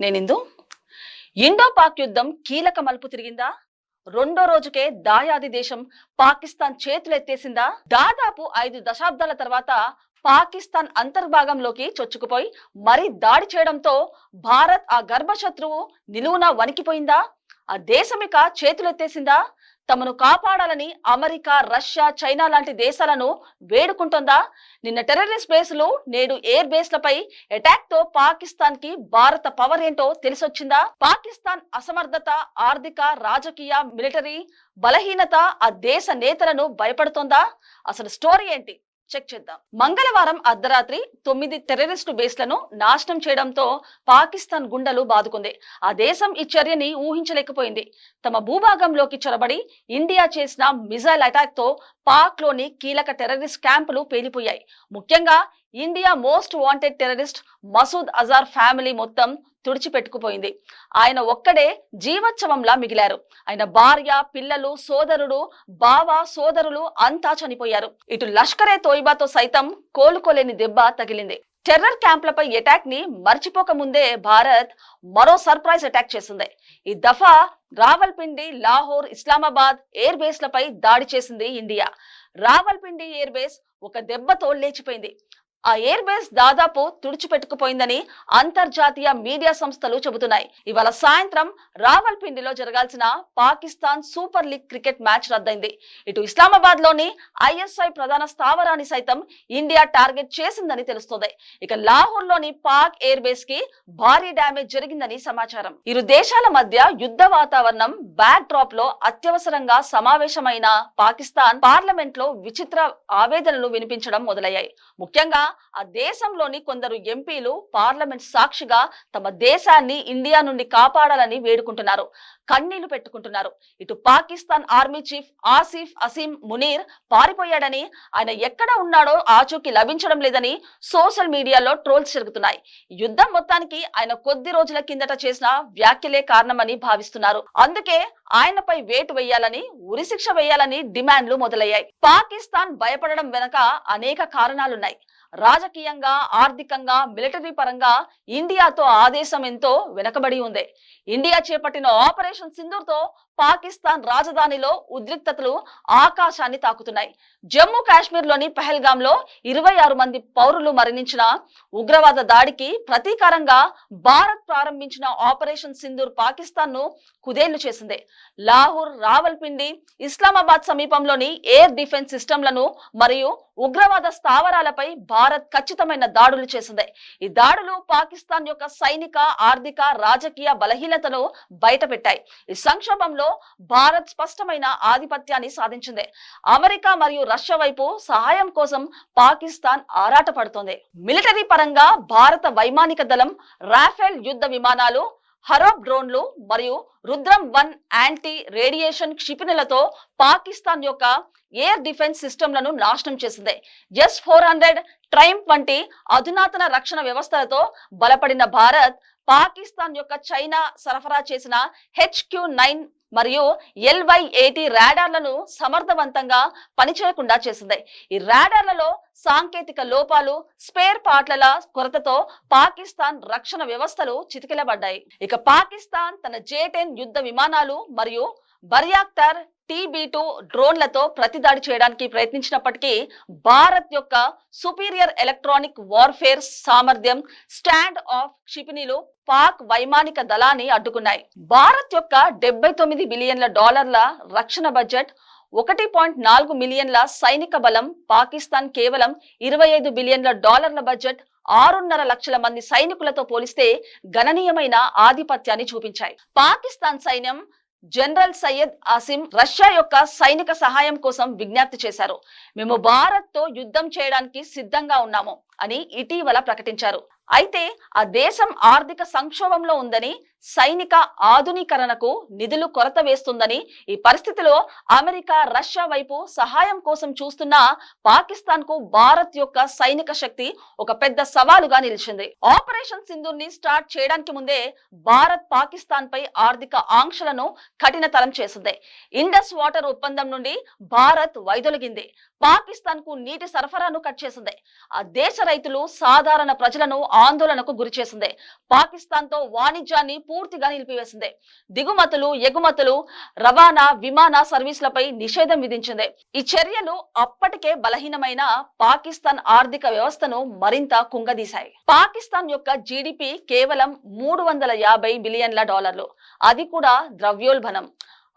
నేనిందు Indo Pak యుద్ధం కీలక మలుపు తిరిగిందా? రెండో రోజుకే దాయాది దేశం పాకిస్తాన్ చేతులెత్తేసిందా? దాదాపు 5 దశాబ్దాల తర్వాత పాకిస్తాన్ అంతర్భాగంలోకి చొచ్చుకుపోయి మరీ దాడి చేయడంతో భారత్ ఆ గర్భశత్రువు నిలువునా వణికిపోయిందా? ఆ దేశమిక చేతులెత్తేసిందా? తమను కాపాడాలని అమెరికా, రష్యా, చైనా లాంటి దేశాలను వేడుకుంటోందా? నిన్న టెర్రరిస్ట్ బేస్లు, నేడు ఎయిర్ బేస్లపై అటాక్ తో పాకిస్తాన్ కి భారత పవర్ ఏంటో తెలిసొచ్చిందా? పాకిస్తాన్ అసమర్థత, ఆర్థిక, రాజకీయ, మిలిటరీ బలహీనత ఆ దేశ నేతలను భయపడుతోందా? అసలు స్టోరీ ఏంటి చెక్ చేద్దాం. మంగళవారం అర్ధరాత్రి 9 టెర్రరిస్టు బేస్లను నాశనం చేయడంతో పాకిస్తాన్ గుండెలు బాదుకుంది. ఆ దేశం ఈ చర్యని ఊహించలేకపోయింది. తమ భూభాగంలోకి చొరబడి ఇండియా చేసిన మిజైల్ అటాక్ తో పాక్ లోని కీలక టెర్రరిస్ట్ క్యాంపులు పేలిపోయాయి. ముఖ్యంగా India most wanted terrorist Masood Azhar family మొత్తం తుడిచిపెట్టుకుపోయింది. ఆయన ఒక్కడే జీవోత్సవంలా మిగిలారు. ఆయన భార్య, పిల్లలు, సోదరుడు, బావ, సోదరులు అంతా చనిపోయారు. ఇటు లష్కరే తోయిబాతో సైతం కోలుకోలేని దెబ్బ తగిలింది. టెర్రర్ క్యాంప్లపై అటాక్ ని మర్చిపోక ముందే భారత్ మరో సర్ప్రైజ్ అటాక్ చేసింది. ఈ దఫా రావల్పిండి, లాహోర్, ఇస్లామాబాద్ ఎయిర్ బేస్లపై దాడి చేసింది ఇండియా. రావల్పిండి ఎయిర్ బేస్ ఒక దెబ్బతో లేచిపోయింది. ఆ ఎయిర్ బేస్ దాదాపు తుడిచిపెట్టుకుపోయిందని అంతర్జాతీయ మీడియా సంస్థలు చెబుతున్నాయి. ఇవాళ సాయంత్రం రావల్పిండిలో జరగాల్సిన Pakistan super league cricket match రద్దయింది. ఇటు ఇస్లామాబాద్ లోని ఐఎస్ఐ ప్రధాన స్థావరాన్ని సైతం ఇండియా టార్గెట్ చేసిందని తెలుస్తోంది. ఇక లాహోర్ లోని పాక్ ఎయిర్ బేస్ కి భారీ డ్యామేజ్ జరిగిందని సమాచారం. ఇరు దేశాల మధ్య యుద్ధ వాతావరణం బ్యాక్ డ్రాప్ లో అత్యవసరంగా సమావేశమైన పాకిస్తాన్ పార్లమెంట్ లో విచిత్ర ఆవేదనలు వినిపించడం మొదలయ్యాయి. ముఖ్యంగా ఆ దేశంలోని కొందరు ఎంపీలు పార్లమెంట్ సాక్షిగా తమ దేశాన్ని ఇండియా నుండి కాపాడాలని వేడుకుంటున్నారు, కన్నీళ్లు పెట్టుకుంటున్నారు. ఇటు పాకిస్తాన్ ఆర్మీ చీఫ్ ఆసిఫ్ అసీం మునీర్ పారిపోయాడని, ఆయన ఎక్కడ ఉన్నాడో ఆచూకీ లభించడం లేదని సోషల్ మీడియాలో ట్రోల్స్ జరుగుతున్నాయి. యుద్ధం మొత్తానికి ఆయన కొద్ది రోజుల కిందట చేసిన వ్యాఖ్యలే కారణమని భావిస్తున్నారు. అందుకే ఆయనపై వేటు వేయాలని, ఉరిశిక్ష వేయాలని డిమాండ్లు మొదలయ్యాయి. పాకిస్తాన్ భయపడడం వెనక అనేక కారణాలున్నాయి. రాజకీయంగా, ఆర్థికంగా, మిలిటరీ పరంగా ఇండియాతో ఆ దేశం ఎంతో వెనకబడి ఉంది. ఇండియా చేపట్టిన ఆపరేషన్ సింధూర్ తో పాకిస్తాన్ రాజధానిలో ఉద్రిక్తతలు ఆకాశాన్ని తాకుతున్నాయి. జమ్మూ కాశ్మీర్ లోని పహల్గామ్ లో 26 మంది పౌరులు మరణించిన ఉగ్రవాద దాడికి ప్రతీకారంగా భారత్ ప్రారంభించిన ఆపరేషన్ సింధూర్ పాకిస్తాన్ ను కుదేళ్లు చేసింది. లాహోర్, రావల్పిండి, ఇస్లామాబాద్ సమీపంలోని ఎయిర్ డిఫెన్స్ సిస్టంలను మరియు ఉగ్రవాద స్థావరాలపై భారత్ ఖచ్చితమైన దాడులు చేసింది. ఈ దాడులు పాకిస్తాన్ యొక్క సైనిక, ఆర్థిక, రాజకీయ బలహీనతను బయటపెట్టాయి. ఈ సంక్షోభంలో భారత్ స్పష్టమైన ఆధిపత్యాన్ని సాధించింది. అమెరికా మరియు రష్యా వైపు సహాయం కోసం పాకిస్తాన్ ఆరాటపడుతోంది. మిలిటరీ పరంగా భారత వైమానిక దళం రాఫెల్ యుద్ధ విమానాలు, హరోప్ డ్రోన్లు మరియు రుద్రం-1 యాంటీ రేడియేషన్ క్షిపణులతో పాకిస్తాన్ యొక్క ఎయిర్ డిఫెన్స్ సిస్టంలను నాశనం చేసింది. S-400 ట్రైంప్ వంటి అధునాతన రక్షణ వ్యవస్థలతో బలపడిన భారత్ పాకిస్తాన్ యొక్క చైనా సరఫరా చేసిన HQ-9 మరియు LY-80 రాడార్లను సమర్థవంతంగా పనిచేయకుండా చేసింది. ఈ రాడార్లలో సాంకేతిక లోపాలు, స్పేర్ పార్ట్ల కొరతతో పాకిస్తాన్ రక్షణ వ్యవస్థలు చితికిలబడ్డాయి. ఇక పాకిస్తాన్ తన J-10 యుద్ధ విమానాలు మరియు బర్యాక్టర్ TB2 డ్రోన్లతో ప్రతిదాడి చేయడానికి ప్రయత్నించినప్పటికీ భారత్ యొక్క సుపీరియర్ ఎలక్ట్రానిక్ వార్ఫేర్ సామర్థ్యం, స్టాండ్ ఆఫ్ క్షిపణులు పాక్ వైమానిక దళాన్ని అడ్డుకున్నాయి. భారత్ యొక్క $79 బిలియన్ల రక్షణ బడ్జెట్, 1.4 మిలియన్ల సైనిక బలం, పాకిస్తాన్ కేవలం $25 బిలియన్ల బడ్జెట్, 6.5 లక్షల మంది సైనికులతో పోలిస్తే గణనీయమైన ఆధిపత్యాన్ని చూపించాయి. పాకిస్తాన్ సైన్యం జనరల్ సయ్యద్ ఆసిం రష్యా యొక్క సైనిక సహాయం కోసం విజ్ఞప్తి చేశారు. మేము భారత్ తో యుద్ధం చేయడానికి సిద్ధంగా ఉన్నాము అని ఇటీవల ప్రకటించారు. అయితే ఆ దేశం ఆర్థిక సంక్షోభంలో ఉందని, సైనిక ఆధునీకరణకు నిధులు కొరత వేస్తుందని, ఈ పరిస్థితిలో అమెరికా, రష్యా వైపు సహాయం కోసం చూస్తున్న పాకిస్తాన్ కు భారత్ యొక్క సైనిక శక్తి ఒక పెద్ద సవాలుగా నిలిచింది. ఆపరేషన్ సింధూర్ ని స్టార్ట్ చేయడానికి ముందే భారత్ పాకిస్తాన్ పై ఆర్థిక ఆంక్షలను కఠినతరం చేసింది. ఇండస్ వాటర్ ఒప్పందం నుండి భారత్ వైదొలిగింది. పాకిస్తాన్ కు నీటి సరఫరాను కట్ చేసింది. ఆ దేశ రైతులు, సాధారణ ప్రజలను ఆందోళనకు గురిచేసింది. పాకిస్తాన్ తో వాణిజ్యాన్ని పూర్తిగా నిలిపివేసింది. దిగుమతులు, ఎగుమతులు, రవాణా, విమాన సర్వీసులపై నిషేధం విధించింది. ఈ చర్యలు అప్పటికే బలహీనమైన పాకిస్తాన్ ఆర్థిక వ్యవస్థను మరింత కుంగదీశాయి. పాకిస్తాన్ యొక్క జీడిపి కేవలం $350 బిలియన్ల, అది కూడా ద్రవ్యోల్బణం,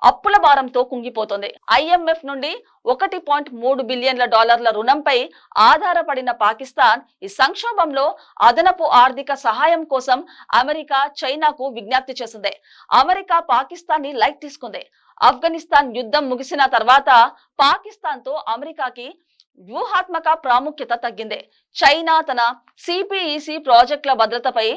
అప్పుల భారంతో కుంగిపోతుంది. IMF నుండి $1.3 బిలియన్ల రుణంపై ఆధారపడిన పాకిస్తాన్ ఈ సంక్షోభంలో అదనపు ఆర్థిక సహాయం కోసం అమెరికా, చైనాకు విజ్ఞప్తి చేసింది. అమెరికా పాకిస్తాన్ ని లైట్ తీసుకుంది. ఆఫ్ఘనిస్తాన్ యుద్ధం ముగిసిన తర్వాత పాకిస్తాన్ తో అమెరికాకి వ్యూహాత్మక ప్రాముఖ్యత తగ్గింది. చైనా తన CPEC ప్రాజెక్టుల భద్రతపై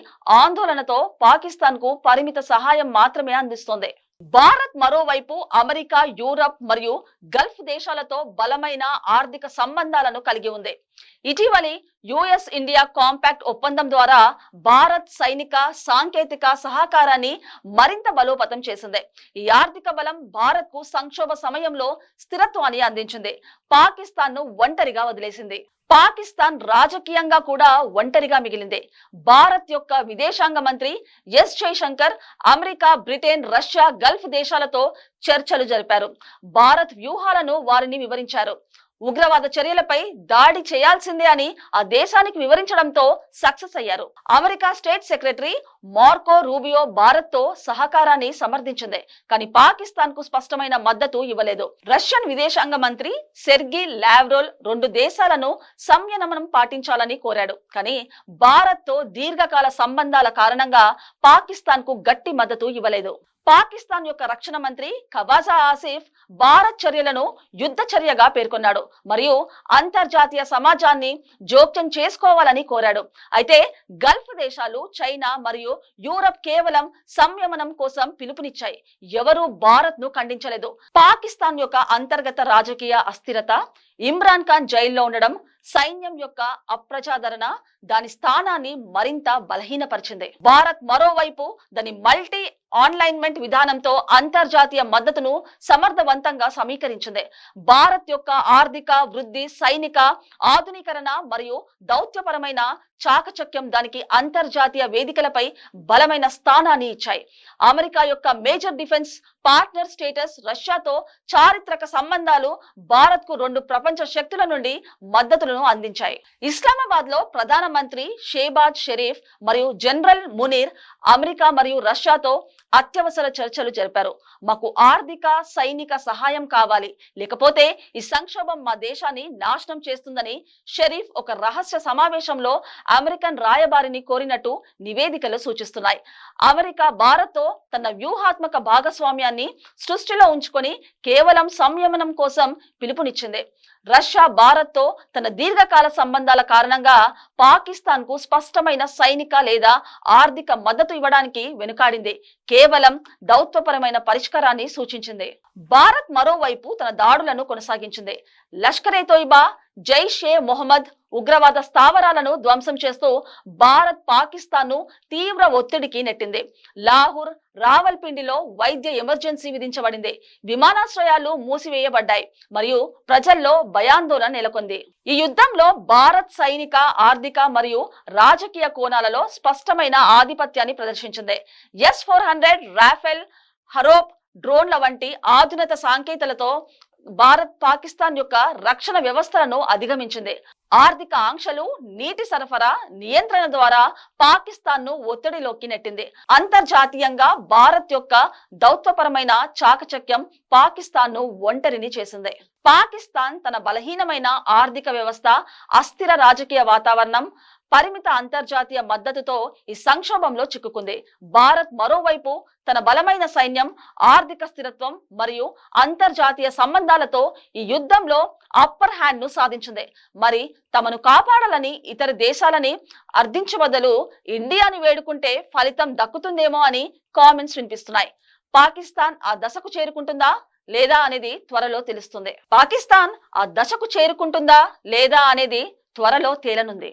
ఆందోళనతో పాకిస్తాన్ కు పరిమిత సహాయం మాత్రమే అందిస్తోంది. భారత్ మరోవైపు అమెరికా, యూరప్ మరియు గల్ఫ్ దేశాలతో బలమైన ఆర్థిక సంబంధాలను కలిగి ఉంది. ఇటీవలి US-ఇండియా కాంపాక్ట్ ఒప్పందం ద్వారా భారత్ సైనిక, సాంకేతిక సహకారాన్ని మరింత బలోపేతం చేసింది. ఈ ఆర్థిక బలం భారత్ కు సంక్షోభ సమయంలో స్థిరత్వాన్ని అందించింది. పాకిస్తాన్ ను ఒంటరిగా వదిలేసింది. పాకిస్తాన్ రాజకీయంగా కూడా ఒంటరిగా మిగిలింది. భారత్ యొక్క విదేశాంగ మంత్రి S Jaishankar America, Britain, Russia, Gulf దేశాలతో చర్చలు జరిపారు. భారత్ వ్యూహాలను వారిని వివరించారు. ఉగ్రవాద చర్యలపై దాడి చేయాల్సిందే అని ఆ దేశానికి వివరించడంతో సక్సెస్ అయ్యారు. America state secretary Marco Rubio Bharat తో సహకారాన్ని సమర్థించింది, కానీ పాకిస్తాన్ కు స్పష్టమైన మద్దతు ఇవ్వలేదు. రష్యన్ విదేశాంగ మంత్రి సెర్గీ లావ్రోవ్ 2 దేశాలను సంయమనం పాటించాలని కోరాడు, కానీ భారత్ తో దీర్ఘకాల సంబంధాల కారణంగా పాకిస్తాన్ కు గట్టి మద్దతు ఇవ్వలేదు. పాకిస్తాన్ యొక్క రక్షణ మంత్రి ఖవాజా ఆసిఫ్ భారత్ చర్యలను యుద్ధ చర్యగా పేర్కొన్నాడు మరియు అంతర్జాతీయ సమాజాన్ని జోక్యం చేసుకోవాలని కోరాడు. అయితే గల్ఫ్ దేశాలు, చైనా మరియు యూరప్ కేవలం సంయమనం కోసం పిలుపునిచ్చాయి. ఎవరూ భారత్ ను ఖండించలేదు. పాకిస్తాన్ యొక్క అంతర్గత రాజకీయ అస్థిరత, ఇమ్రాన్ ఖాన్ జైల్లో ఉండడం, సైన్యం యొక్క అప్రజాదరణ దాని స్థానాన్ని మరింత బలహీనపరిచింది. భారత్ మరోవైపు దాని మల్టీ ఆన్లైన్మెంట్ విధానంతో అంతర్జాతీయ మద్దతును సమర్థవంతంగా సమీకరించింది. భారత్ యొక్క ఆర్థిక వృద్ధి, సైనిక ఆధునీకరణ మరియు దౌత్యపరమైన చాకచక్యం దానికి అంతర్జాతీయ వేదికలపై బలమైన స్థానాన్ని ఇచ్చాయి. అమెరికా యొక్క మేజర్ డిఫెన్స్ పార్ట్నర్ స్టేటస్, రష్యాతో చారిత్రక సంబంధాలు భారత్ కు 2 ప్రపంచ శక్తుల నుండి మద్దతులను అందించాయి. ఇస్లామాబాద్ లో ప్రధానమంత్రి షేబాజ్ షరీఫ్ మరియు జనరల్ మునీర్ అమెరికా మరియు రష్యాతో అత్యవసర చర్చలు జరిపారు. మాకు ఆర్థిక, సైనిక సహాయం కావాలి, లేకపోతే ఈ సంక్షోభం మా దేశాన్ని నాశనం చేస్తుందని షరీఫ్ ఒక రహస్య సమావేశంలో అమెరికన్ రాయబారిని కోరినట్టు నివేదికలు సూచిస్తున్నాయి. అమెరికా భారత్ తో తన వ్యూహాత్మక భాగస్వామ్యాన్ని సృష్టిలో ఉంచుకొని కేవలం సంయమనం కోసం పిలుపునిచ్చింది. రష్యా భారత్ తో తన దీర్ఘకాల సంబంధాల కారణంగా పాకిస్తాన్ కు స్పష్టమైన సైనిక లేదా ఆర్థిక మద్దతు ఇవ్వడానికి వెనుకాడింది. కేవలం దౌత్యపరమైన పరిష్కారాన్ని సూచించింది. భారత్ మరోవైపు తన దాడులను కొనసాగించింది. లష్కర్-ఏ-తోయిబా, జైష్-ఏ-మొహమ్మద్ ఉగ్రవాద స్థావరాలను ధ్వంసం చేస్తూ భారత్ పాకిస్తాన్ ను తీవ్ర ఒత్తిడికి నెట్టింది. లాహోర్, రావల్పిండిలో వైద్య ఎమర్జెన్సీ విధించబడింది. విమానాశ్రయాలు మూసివేయబడ్డాయి మరియు ప్రజల్లో భయాందోళన నెలకొంది. ఈ యుద్ధంలో భారత్ సైనిక, ఆర్థిక మరియు రాజకీయ కోణాలలో స్పష్టమైన ఆధిపత్యాన్ని ప్రదర్శించింది. S-400 రాఫెల్, హరోప్ డ్రోన్ల వంటి ఆధునిక సాంకేతికతలతో భారత్ పాకిస్తాన్ యొక్క రక్షణ వ్యవస్థలను అధిగమించింది. ఆర్థిక ఆంక్షలు, నీటి సరఫరా నియంత్రణ ద్వారా పాకిస్తాన్ ను ఒత్తిడిలోకి నెట్టింది. అంతర్జాతీయంగా భారత్ యొక్క దౌత్యపరమైన చాకచక్యం పాకిస్తాన్ ను ఒంటరిని చేసింది. పాకిస్తాన్ తన బలహీనమైన ఆర్థిక వ్యవస్థ, అస్థిర రాజకీయ వాతావరణం, పరిమిత అంతర్జాతీయ మద్దతుతో ఈ సంక్షోభంలో చిక్కుకుంది. భారత్ మరోవైపు తన బలమైన సైన్యం, ఆర్థిక స్థిరత్వం మరియు అంతర్జాతీయ సంబంధాలతో ఈ యుద్ధంలో అప్పర్ హ్యాండ్ ను సాధించింది. మరి తమను కాపాడాలని ఇతర దేశాలని అర్థించబదలు ఇండియాని వేడుకుంటే ఫలితం దక్కుతుందేమో అని కామెంట్స్ వినిపిస్తున్నాయి. పాకిస్తాన్ ఆ దశకు చేరుకుంటుందా లేదా అనేది త్వరలో తెలుస్తుంది. పాకిస్తాన్ ఆ దశకు చేరుకుంటుందా లేదా అనేది త్వరలో తేలనుంది.